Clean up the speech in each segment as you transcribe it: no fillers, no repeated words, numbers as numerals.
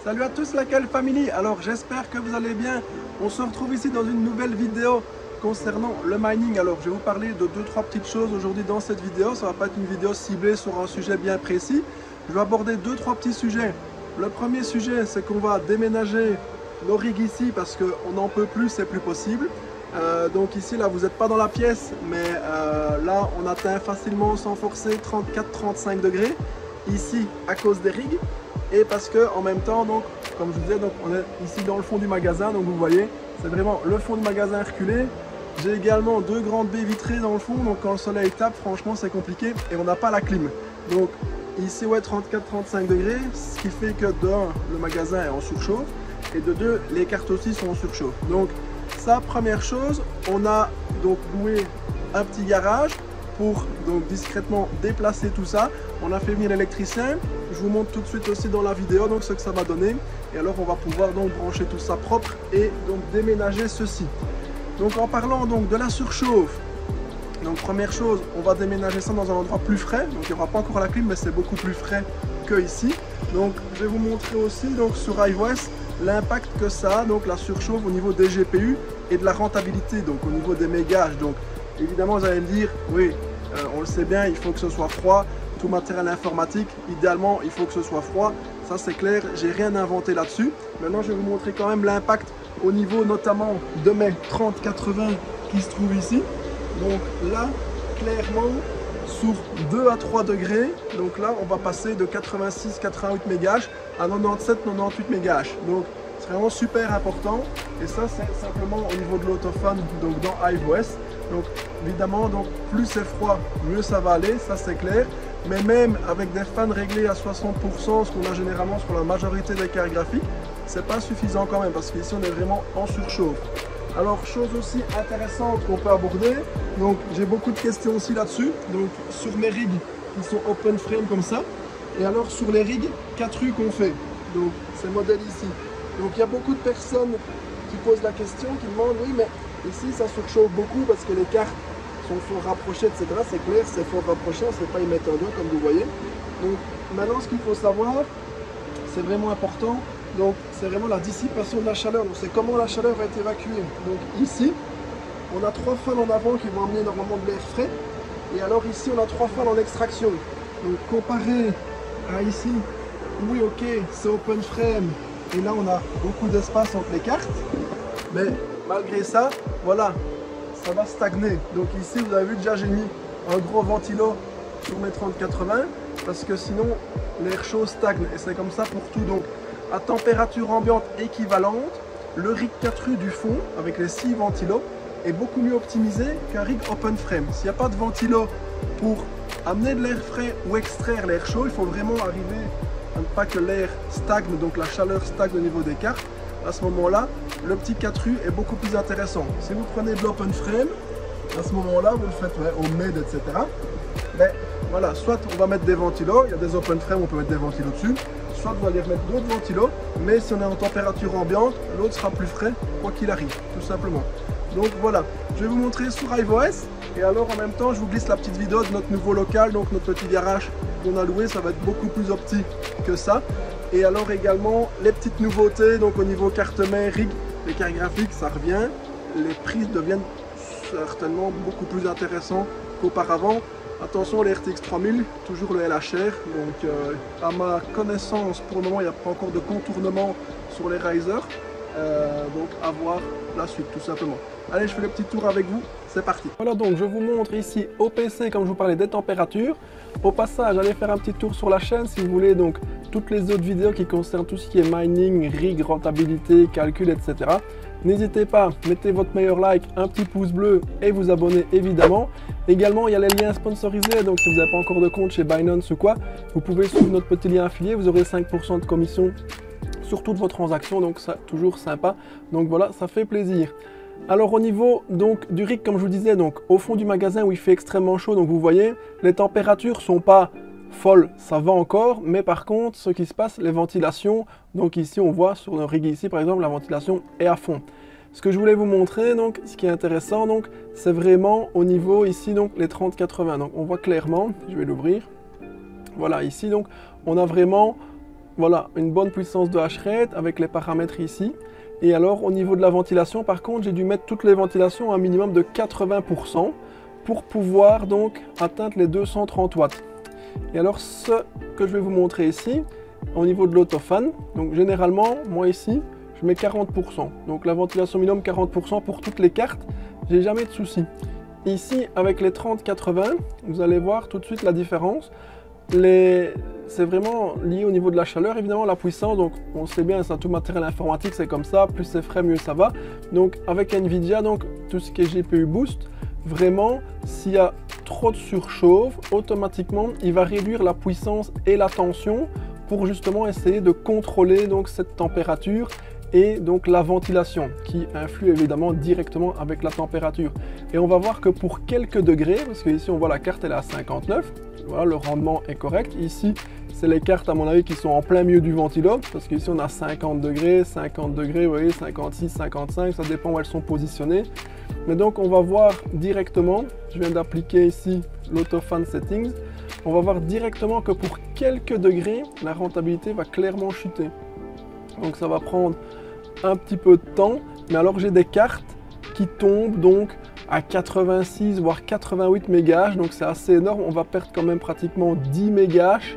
Salut à tous la Cal Family, alors j'espère que vous allez bien. On se retrouve ici dans une nouvelle vidéo concernant le mining. Alors je vais vous parler de 2-3 petites choses aujourd'hui dans cette vidéo. Ça va pas être une vidéo ciblée sur un sujet bien précis. Je vais aborder 2-3 petits sujets. Le premier sujet, c'est qu'on va déménager nos rigs ici parce qu'on n'en peut plus, c'est plus possible. Donc ici, là, vous n'êtes pas dans la pièce, mais là, on atteint facilement sans forcer 34-35 degrés ici à cause des rigs. Et parce que en même temps, donc, comme je vous disais, donc, on est ici dans le fond du magasin, donc vous voyez, c'est vraiment le fond du magasin reculé. J'ai également deux grandes baies vitrées dans le fond, donc quand le soleil tape, franchement c'est compliqué et on n'a pas la clim. Donc ici, ouais, 34-35 degrés, ce qui fait que de 1, le magasin est en surchauffe et de 2, les cartes aussi sont en surchauffe. Donc ça, première chose, on a donc loué un petit garage pour donc discrètement déplacer tout ça. On a fait venir l'électricien. Je vous montre tout de suite aussi dans la vidéo donc ce que ça va donner. Et alors on va pouvoir donc brancher tout ça propre et donc déménager ceci. Donc en parlant donc de la surchauffe, donc première chose, on va déménager ça dans un endroit plus frais. Donc il n'y aura pas encore la clim, mais c'est beaucoup plus frais que ici. Donc je vais vous montrer aussi donc sur iOS l'impact que ça a, donc la surchauffe au niveau des GPU et de la rentabilité, donc au niveau des mégages. Donc évidemment vous allez me dire, oui, on le sait bien, il faut que ce soit froid. Tout matériel informatique, idéalement, il faut que ce soit froid. Ça, c'est clair, j'ai rien inventé là-dessus. Maintenant, je vais vous montrer quand même l'impact au niveau notamment de mes 3080 qui se trouvent ici. Donc là, clairement, sur 2 à 3 degrés, donc là, on va passer de 86-88 mégages à 97-98 mégages. Donc, c'est vraiment super important. Et ça, c'est simplement au niveau de l'autophone, donc dans iOS. Donc, évidemment, donc, plus c'est froid, mieux ça va aller, ça c'est clair. Mais même avec des fans réglés à 60%, ce qu'on a généralement sur la majorité des cartes graphiques, c'est pas suffisant quand même parce qu'ici on est vraiment en surchauffe. Alors chose aussi intéressante qu'on peut aborder, donc j'ai beaucoup de questions aussi là-dessus, donc sur mes rigs qui sont open frame comme ça, et alors sur les rigs 4U qu'on fait, donc ces modèles ici. Donc il y a beaucoup de personnes qui posent la question, qui demandent oui mais ici ça surchauffe beaucoup parce que les cartes fort rapproché, etc. C'est clair, c'est fort rapproché, on ne sait pas y mettre un doigt comme vous voyez. Donc maintenant ce qu'il faut savoir, c'est vraiment important, donc c'est vraiment la dissipation de la chaleur, donc c'est comment la chaleur va être évacuée. Donc ici, on a 3 fans en avant qui vont amener normalement de l'air frais, et alors ici on a 3 fans en extraction. Donc comparé à ici, oui ok, c'est open frame, et là on a beaucoup d'espace entre les cartes, mais malgré ça, voilà, ça va stagner. Donc ici vous avez vu déjà j'ai mis un gros ventilo sur mes 3080 parce que sinon l'air chaud stagne et c'est comme ça pour tout. Donc à température ambiante équivalente, le rig 4U du fond avec les 6 ventilos est beaucoup mieux optimisé qu'un rig open frame. S'il n'y a pas de ventilo pour amener de l'air frais ou extraire l'air chaud, il faut vraiment arriver à ne pas que l'air stagne, donc la chaleur stagne au niveau des cartes. À ce moment-là, le petit 4U est beaucoup plus intéressant. Si vous prenez de l'open frame, à ce moment-là, vous le faites au MED, etc. Mais voilà, soit on va mettre des ventilos, il y a des open frame, on peut mettre des ventilos dessus, soit vous allez remettre d'autres ventilos, mais si on est en température ambiante, l'autre sera plus frais, quoi qu'il arrive, tout simplement. Donc voilà, je vais vous montrer sur iOS, et alors en même temps, je vous glisse la petite vidéo de notre nouveau local, donc notre petit garage qu'on a loué, ça va être beaucoup plus optique que ça. Et alors également les petites nouveautés, donc au niveau carte mère, rig, les cartes graphiques, ça revient. Les prix deviennent certainement beaucoup plus intéressants qu'auparavant. Attention, les RTX 3000, toujours le LHR. Donc à ma connaissance, pour le moment, il n'y a pas encore de contournement sur les risers. Donc à voir la suite, tout simplement. Allez, je fais le petit tour avec vous, c'est parti. Voilà, donc je vous montre ici au PC, comme je vous parlais, des températures. Au passage, allez faire un petit tour sur la chaîne si vous voulez donc toutes les autres vidéos qui concernent tout ce qui est mining, rig, rentabilité, calcul, etc. N'hésitez pas, mettez votre meilleur like, un petit pouce bleu et vous abonnez évidemment. Également, il y a les liens sponsorisés, donc si vous n'avez pas encore de compte chez Binance ou quoi, vous pouvez suivre notre petit lien affilié, vous aurez 5% de commission sur toutes vos transactions, donc ça toujours sympa. Donc voilà, ça fait plaisir. Alors au niveau donc du rig, comme je vous disais, donc au fond du magasin où il fait extrêmement chaud, donc vous voyez, les températures sont pas folles, ça va encore, mais par contre, ce qui se passe, les ventilations, donc ici on voit sur le rig ici par exemple, la ventilation est à fond. Ce que je voulais vous montrer, donc, ce qui est intéressant, donc, c'est vraiment au niveau ici, donc les 3080. Donc on voit clairement, je vais l'ouvrir. Voilà, ici donc, on a vraiment voilà, une bonne puissance de hash-rate avec les paramètres ici. Et alors au niveau de la ventilation, par contre, j'ai dû mettre toutes les ventilations à un minimum de 80% pour pouvoir donc atteindre les 230 watts. Et alors ce que je vais vous montrer ici, au niveau de l'autofan, donc généralement, moi ici, je mets 40%. Donc la ventilation minimum 40% pour toutes les cartes, j'ai jamais de souci. Ici, avec les 30-80, vous allez voir tout de suite la différence. C'est vraiment lié au niveau de la chaleur, évidemment, la puissance. Donc on sait bien, c'est tout matériel informatique, c'est comme ça. Plus c'est frais, mieux ça va. Donc avec Nvidia, donc tout ce qui est GPU Boost, vraiment, s'il y a trop de surchauffe, automatiquement, il va réduire la puissance et la tension pour justement essayer de contrôler donc cette température et donc la ventilation qui influe évidemment directement avec la température. Et on va voir que pour quelques degrés, parce que ici on voit la carte elle est à 59, voilà, le rendement est correct. Ici c'est les cartes à mon avis qui sont en plein milieu du ventilo, parce qu'ici on a 50 degrés, vous voyez, 56, 55, ça dépend où elles sont positionnées. Mais donc on va voir directement, je viens d'appliquer ici l'autofan settings, on va voir directement que pour quelques degrés, la rentabilité va clairement chuter. Donc ça va prendre un petit peu de temps, mais alors j'ai des cartes qui tombent donc à 86 voire 88 mégahash, donc c'est assez énorme. On va perdre quand même pratiquement 10 mégahash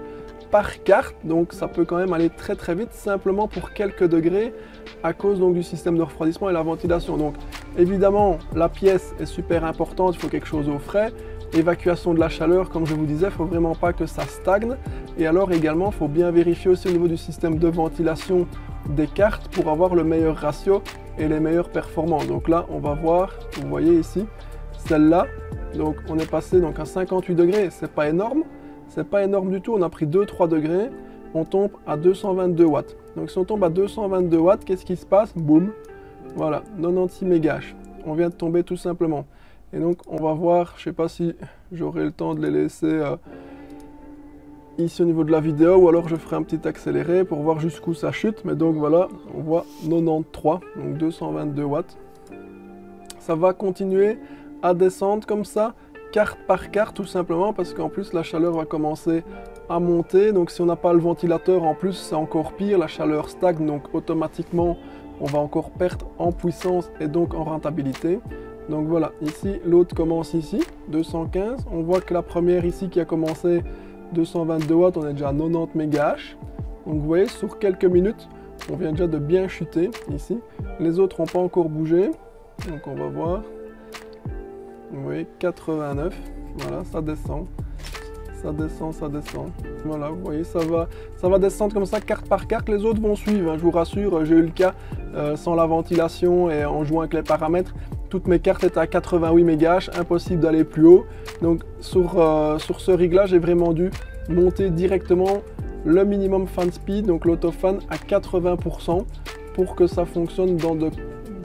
par carte, donc ça peut quand même aller très très vite simplement pour quelques degrés à cause donc du système de refroidissement et la ventilation. Donc évidemment la pièce est super importante, il faut quelque chose au frais. Évacuation de la chaleur, comme je vous disais, il ne faut vraiment pas que ça stagne. Et alors également, il faut bien vérifier aussi au niveau du système de ventilation des cartes pour avoir le meilleur ratio et les meilleures performances. Donc là, on va voir, vous voyez ici, celle-là, donc on est passé donc à 58 degrés, c'est pas énorme du tout, on a pris 2-3 degrés, on tombe à 222 watts. Donc si on tombe à 222 watts, qu'est-ce qui se passe? Boum, voilà, 96 mégahash, on vient de tomber tout simplement. Et donc on va voir, je ne sais pas si j'aurai le temps de les laisser ici au niveau de la vidéo, ou alors je ferai un petit accéléré pour voir jusqu'où ça chute. Mais donc voilà, on voit 93, donc 222 watts. Ça va continuer à descendre comme ça, carte par carte tout simplement, parce qu'en plus la chaleur va commencer à monter. Donc si on n'a pas le ventilateur en plus, c'est encore pire, la chaleur stagne, donc automatiquement on va encore perdre en puissance et donc en rentabilité. Donc voilà, ici l'autre commence ici, 215. On voit que la première ici qui a commencé 222 watts, on est déjà à 90 mégahash. Donc vous voyez, sur quelques minutes, on vient déjà de bien chuter ici. Les autres n'ont pas encore bougé. Donc on va voir. Vous voyez, 89. Voilà, ça descend. Ça descend, ça descend. Voilà, vous voyez, ça va descendre comme ça, carte par carte. Les autres vont suivre, hein, je vous rassure. J'ai eu le cas sans la ventilation et en jouant avec les paramètres. Toutes mes cartes étaient à 88 mégahash, impossible d'aller plus haut. Donc sur ce rig là, j'ai vraiment dû monter directement le minimum fan speed, donc l'autofan à 80% pour que ça fonctionne dans de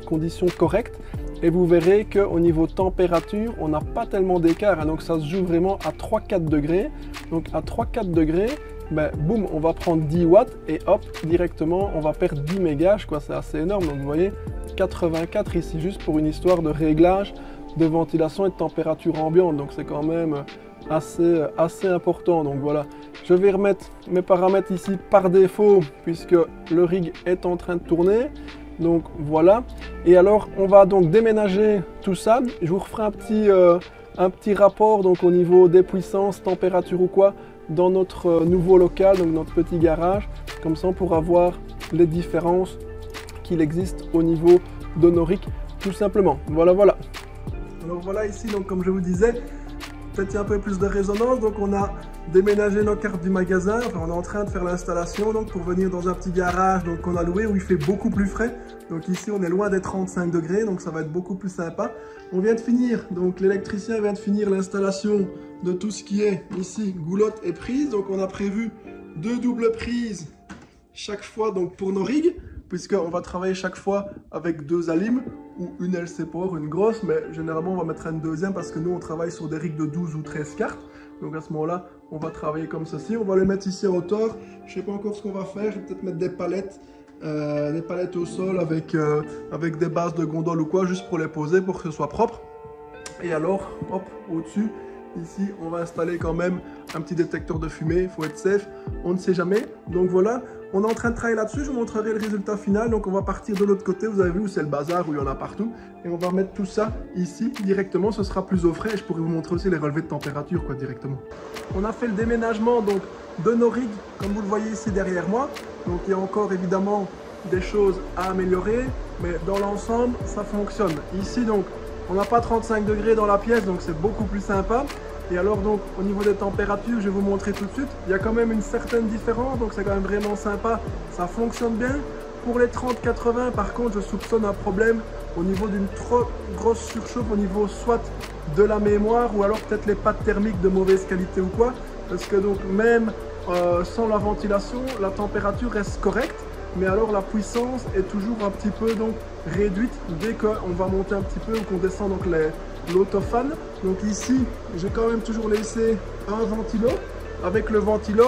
conditions correctes. Et vous verrez qu'au niveau température, on n'a pas tellement d'écart, hein, donc ça se joue vraiment à 3-4 degrés. Donc à 3-4 degrés, ben, boum, on va prendre 10 watts et hop, directement, on va perdre 10 mégahash, quoi, c'est assez énorme. Donc vous voyez, 84 ici, juste pour une histoire de réglage, de ventilation et de température ambiante. Donc c'est quand même assez important. Donc voilà, je vais remettre mes paramètres ici par défaut, puisque le rig est en train de tourner. Donc voilà, et alors on va donc déménager tout ça. Je vous referai un petit rapport donc au niveau des puissances, température ou quoi, dans notre nouveau local, donc notre petit garage. Comme ça on pourra voir les différences qu'il existe au niveau de nos rigs, tout simplement. Voilà. Alors voilà ici, donc comme je vous disais, peut-être un peu plus de résonance. Donc on a déménagé nos cartes du magasin, enfin on est en train de faire l'installation donc pour venir dans un petit garage donc qu'on a loué où il fait beaucoup plus frais. Donc ici on est loin des 35 degrés, donc ça va être beaucoup plus sympa. On vient de finir, donc l'électricien vient de finir l'installation de tout ce qui est ici goulotte et prise. Donc on a prévu 2 doubles prises chaque fois donc pour nos rigs, puisqu'on va travailler chaque fois avec 2 alimes ou une LC Power, une grosse, mais généralement on va mettre une deuxième parce que nous on travaille sur des rigs de 12 ou 13 cartes. Donc à ce moment-là, on va travailler comme ceci. On va les mettre ici à hauteur. Je ne sais pas encore ce qu'on va faire. Je vais peut-être mettre des palettes au sol avec des bases de gondole ou quoi, juste pour les poser pour que ce soit propre. Et alors, hop, au-dessus, ici, on va installer quand même un petit détecteur de fumée. Il faut être safe, on ne sait jamais. Donc voilà, On est en train de travailler là-dessus, je vous montrerai le résultat final. Donc on va partir de l'autre côté, vous avez vu où c'est le bazar, où il y en a partout. Et on va mettre tout ça ici directement, ce sera plus au frais. Et je pourrai vous montrer aussi les relevés de température quoi, directement. On a fait le déménagement donc, de nos rigs, comme vous le voyez ici derrière moi. Donc il y a encore évidemment des choses à améliorer, mais dans l'ensemble, ça fonctionne. Ici donc, on n'a pas 35 degrés dans la pièce, donc c'est beaucoup plus sympa. Et alors donc au niveau des températures, je vais vous montrer tout de suite, il y a quand même une certaine différence, donc c'est quand même vraiment sympa, ça fonctionne bien. Pour les 30-80 par contre, je soupçonne un problème au niveau d'une trop grosse surchauffe au niveau soit de la mémoire ou alors peut-être les pattes thermiques de mauvaise qualité ou quoi, parce que donc même sans la ventilation, la température reste correcte, mais alors la puissance est toujours un petit peu donc réduite dès qu'on va monter un petit peu ou qu'on descend donc l'autofan. Donc ici, j'ai quand même toujours laissé un ventilo. Avec le ventilo,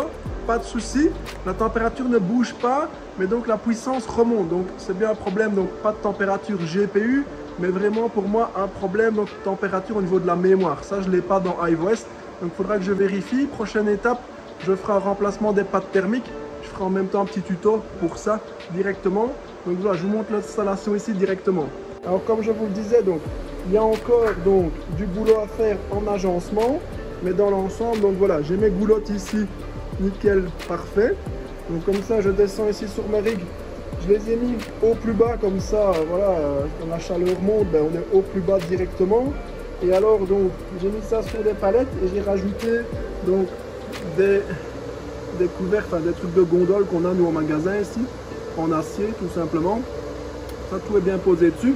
pas de souci. La température ne bouge pas, mais donc la puissance remonte. Donc c'est bien un problème, donc pas de température GPU, mais vraiment pour moi un problème donc température au niveau de la mémoire. Ça, je ne l'ai pas dans iOS. Donc il faudra que je vérifie. Prochaine étape, je ferai un remplacement des pattes thermiques. Je ferai en même temps un petit tuto pour ça directement. Donc voilà, je vous montre l'installation ici directement. Alors comme je vous le disais, donc il y a encore donc du boulot à faire en agencement, mais dans l'ensemble, donc voilà, j'ai mes goulottes ici, nickel, parfait. Donc comme ça, je descends ici sur mes rigs, je les ai mis au plus bas, comme ça, voilà, quand la chaleur monte, ben, on est au plus bas directement. Et alors donc, j'ai mis ça sur des palettes et j'ai rajouté donc des couverts, enfin des trucs de gondole qu'on a nous au magasin ici, en acier tout simplement. Ça, tout est bien posé dessus.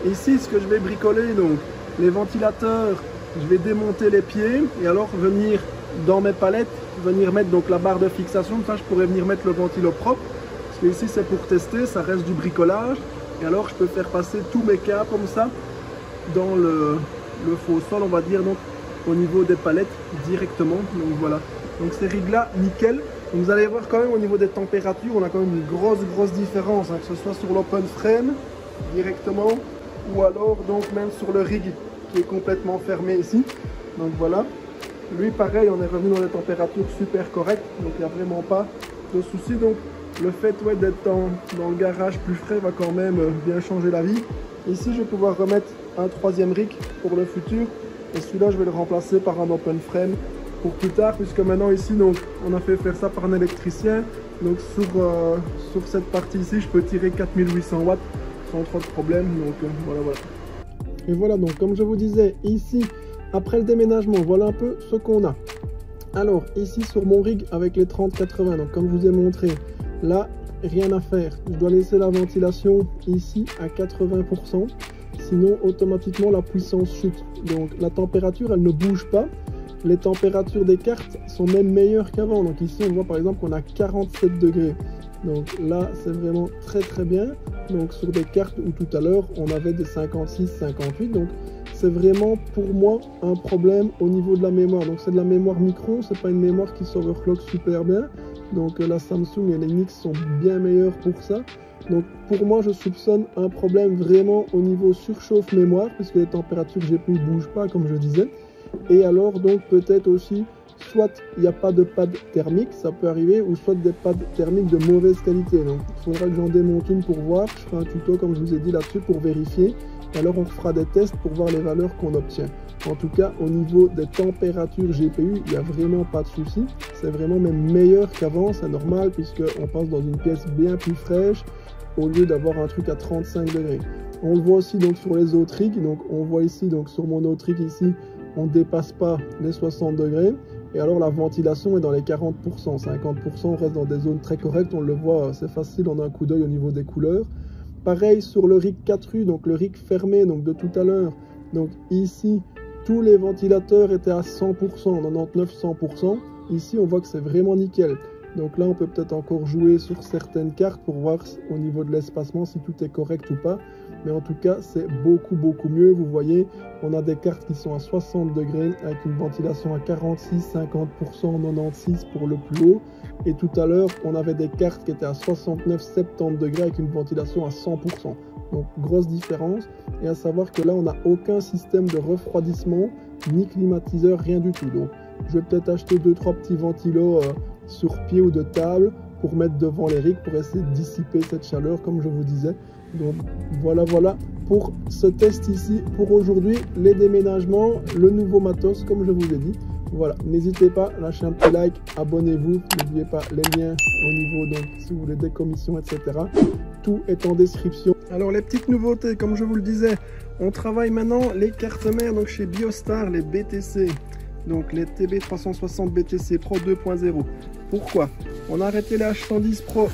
Ici, ce que je vais bricoler, donc les ventilateurs, je vais démonter les pieds et alors venir dans mes palettes, venir mettre donc la barre de fixation. Ça, je pourrais venir mettre le ventilo propre. Parce que ici, c'est pour tester, ça reste du bricolage. Et alors, je peux faire passer tous mes câbles comme ça dans le faux sol, on va dire, donc au niveau des palettes directement. Donc voilà. Donc ces rigs là, nickel. Donc, vous allez voir quand même au niveau des températures, on a quand même une grosse différence, hein, que ce soit sur l'open frame directement ou alors donc même sur le rig qui est complètement fermé ici. Donc voilà, lui pareil, on est revenu dans des températures super correctes, donc il n'y a vraiment pas de souci. Donc le fait ouais, d'être dans le garage plus frais va quand même bien changer la vie. Ici je vais pouvoir remettre un troisième rig pour le futur et celui-là je vais le remplacer par un open frame pour plus tard, puisque maintenant ici donc on a fait faire ça par un électricien. Donc sur cette partie ici je peux tirer 4800 watts sans trop de problème. Donc voilà. Et voilà, donc comme je vous disais, ici après le déménagement, voilà un peu ce qu'on a. Alors ici sur mon rig avec les 30-80, donc comme je vous ai montré, là rien à faire, je dois laisser la ventilation ici à 80%, sinon automatiquement la puissance chute. Donc la température elle ne bouge pas. Les températures des cartes sont même meilleures qu'avant. Donc ici, on voit par exemple qu'on a 47 degrés. Donc là, c'est vraiment très bien. Donc sur des cartes où tout à l'heure, on avait des 56, 58. Donc c'est vraiment pour moi un problème au niveau de la mémoire. Donc c'est de la mémoire micron, c'est pas une mémoire qui s'overclock super bien. Donc la Samsung et les NYX sont bien meilleurs pour ça. Donc pour moi, je soupçonne un problème vraiment au niveau surchauffe mémoire, puisque les températures GPU ne bougent pas, comme je disais. Et alors donc peut-être aussi soit il n'y a pas de pad thermique, ça peut arriver, ou soit des pads thermiques de mauvaise qualité. Donc il faudra que j'en démonte une pour voir. Je ferai un tuto comme je vous ai dit là-dessus pour vérifier. Et alors on fera des tests pour voir les valeurs qu'on obtient. En tout cas au niveau des températures GPU, il n'y a vraiment pas de souci. C'est vraiment même meilleur qu'avant, c'est normal puisqu'on passe dans une pièce bien plus fraîche au lieu d'avoir un truc à 35 degrés. On le voit aussi donc sur les autres rigs. Donc on voit ici donc sur mon autre rig ici, on ne dépasse pas les 60 degrés. Et alors la ventilation est dans les 40%, 50%, on reste dans des zones très correctes, on le voit, c'est facile en un coup d'œil au niveau des couleurs. Pareil sur le rig 4U, donc le rig fermé donc de tout à l'heure. Donc ici, tous les ventilateurs étaient à 100%, 99-100%. Ici, on voit que c'est vraiment nickel. Donc là, on peut peut-être encore jouer sur certaines cartes pour voir au niveau de l'espacement si tout est correct ou pas. Mais en tout cas, c'est beaucoup mieux. Vous voyez, on a des cartes qui sont à 60 degrés avec une ventilation à 46, 50%, 96 pour le plus haut. Et tout à l'heure, on avait des cartes qui étaient à 69, 70 degrés avec une ventilation à 100%. Donc, grosse différence. Et à savoir que là, on n'a aucun système de refroidissement, ni climatiseur, rien du tout. Donc, je vais peut-être acheter 2-3 petits ventilos sur pied ou de table pour mettre devant les rigs, pour essayer de dissiper cette chaleur, comme je vous disais. Donc voilà pour ce test ici pour aujourd'hui, les déménagements, le nouveau matos, comme je vous ai dit. Voilà, n'hésitez pas, lâchez un petit like, abonnez-vous, n'oubliez pas les liens au niveau, donc si vous voulez des commissions, etc. Tout est en description. Alors les petites nouveautés, comme je vous le disais, on travaille maintenant les cartes mères donc chez Biostar, les BTC, donc les TB360 BTC Pro 2.0. Pourquoi? On a arrêté les H110 Pro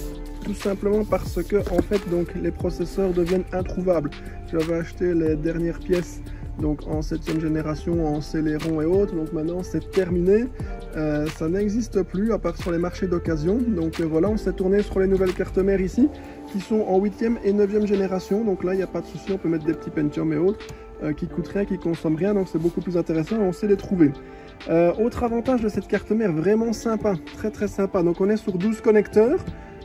tout simplement parce que en fait donc les processeurs deviennent introuvables. J'avais acheté les dernières pièces donc en 7e génération, en Celeron et autres, donc maintenant c'est terminé, ça n'existe plus à part sur les marchés d'occasion. Donc voilà, on s'est tourné sur les nouvelles cartes mères ici qui sont en 8e et 9e génération, donc là il n'y a pas de souci, on peut mettre des petits Pentium et autres qui coûtent rien, qui consomment rien, donc c'est beaucoup plus intéressant et on sait les trouver. Autre avantage de cette carte mère, vraiment sympa, très sympa, donc on est sur 12 connecteurs.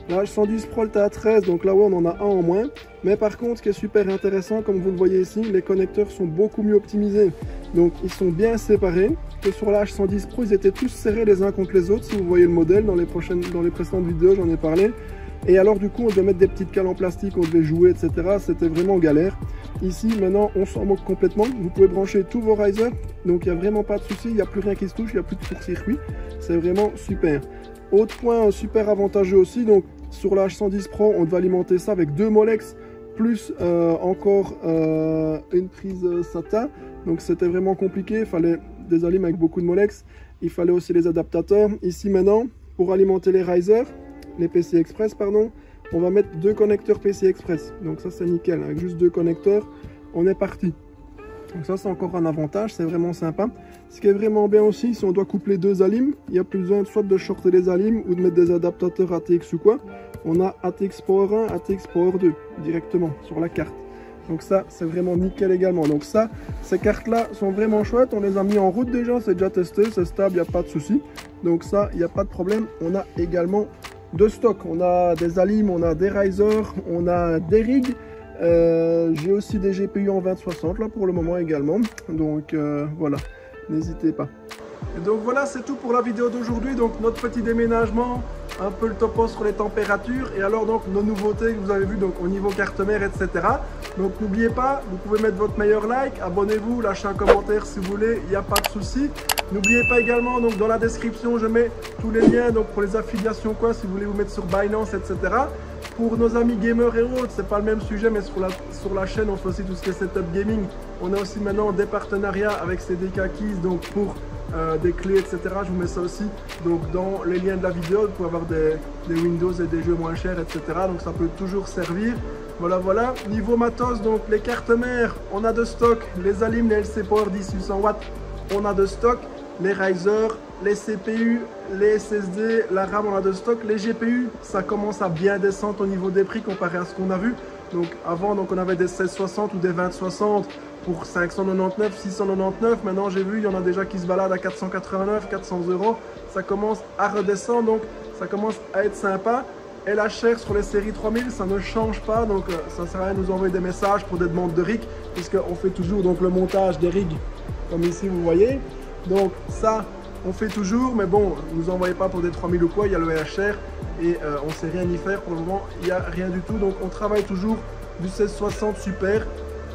La H110 Pro est à 13, donc là ouais, on en a un en moins. Mais par contre, ce qui est super intéressant, comme vous le voyez ici, les connecteurs sont beaucoup mieux optimisés. Donc ils sont bien séparés. Que sur la H110 Pro, ils étaient tous serrés les uns contre les autres. Si vous voyez le modèle, dans les précédentes vidéos, j'en ai parlé. Et alors du coup, on devait mettre des petites cales en plastique, on devait jouer, etc. C'était vraiment galère. Ici, maintenant, on s'en moque complètement. Vous pouvez brancher tous vos risers. Donc il n'y a vraiment pas de souci, il n'y a plus rien qui se touche, il n'y a plus de court-circuit. C'est vraiment super. Autre point super avantageux aussi, donc sur la H110 Pro, on devait alimenter ça avec 2 Molex plus encore une prise SATA. Donc c'était vraiment compliqué, il fallait des alims avec beaucoup de Molex, il fallait aussi les adaptateurs. Ici maintenant, pour alimenter les risers, les PCI Express pardon, on va mettre 2 connecteurs PCI Express. Donc ça c'est nickel, avec juste 2 connecteurs, on est parti. Donc ça c'est encore un avantage, c'est vraiment sympa. Ce qui est vraiment bien aussi, si on doit coupler 2 alims, il n'y a plus besoin soit de shorter les alims ou de mettre des adaptateurs ATX ou quoi. On a ATX Power 1, ATX Power 2 directement sur la carte. Donc ça c'est vraiment nickel également. Donc ça, ces cartes là sont vraiment chouettes, on les a mis en route déjà, c'est déjà testé, c'est stable, il n'y a pas de souci. Donc ça, il n'y a pas de problème. On a également de stock, on a des alims, on a des risers, on a des rigs. J'ai aussi des GPU en 2060 là pour le moment également, donc voilà, n'hésitez pas. Et donc voilà, c'est tout pour la vidéo d'aujourd'hui, donc notre petit déménagement, un peu le topo sur les températures et alors donc nos nouveautés que vous avez vu donc au niveau carte mère, etc. Donc n'oubliez pas, vous pouvez mettre votre meilleur like, abonnez-vous, lâchez un commentaire si vous voulez, il n'y a pas de souci. N'oubliez pas également, donc dans la description je mets tous les liens donc pour les affiliations quoi, si vous voulez vous mettre sur Binance, etc. Pour nos amis gamers et autres, c'est pas le même sujet, mais sur la chaîne on fait aussi tout ce qui est setup gaming. On a aussi maintenant des partenariats avec CDK Keys, donc pour des clés, etc. Je vous mets ça aussi donc dans les liens de la vidéo pour avoir des Windows et des jeux moins chers, etc. Donc ça peut toujours servir. Voilà. Niveau matos, donc les cartes mères, on a de stock. Les alims, les LC Power 10 800 watts, on a de stock. Les risers, les CPU, les SSD, la RAM, on a de stock. Les GPU, ça commence à bien descendre au niveau des prix comparé à ce qu'on a vu. Donc avant, donc on avait des 1660 ou des 2060 pour 599, 699. Maintenant, j'ai vu, il y en a déjà qui se baladent à 489, 400 €. Ça commence à redescendre, donc ça commence à être sympa. Et la chair sur les séries 3000, ça ne change pas. Donc ça sert à rien de nous envoyer des messages pour des demandes de rigs, puisqu'on fait toujours donc le montage des rigs, comme ici vous voyez. Donc ça, on fait toujours, mais bon, ne nous envoyez pas pour des 3000 ou quoi, il y a le LHR et on ne sait rien y faire pour le moment, il n'y a rien du tout. Donc on travaille toujours du 1660 Super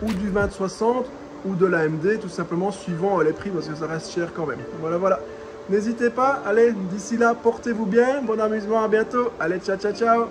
ou du 2060 ou de l'AMD, tout simplement suivant les prix parce que ça reste cher quand même. Voilà. N'hésitez pas, allez, d'ici là, portez-vous bien, bon amusement, à bientôt, allez, ciao.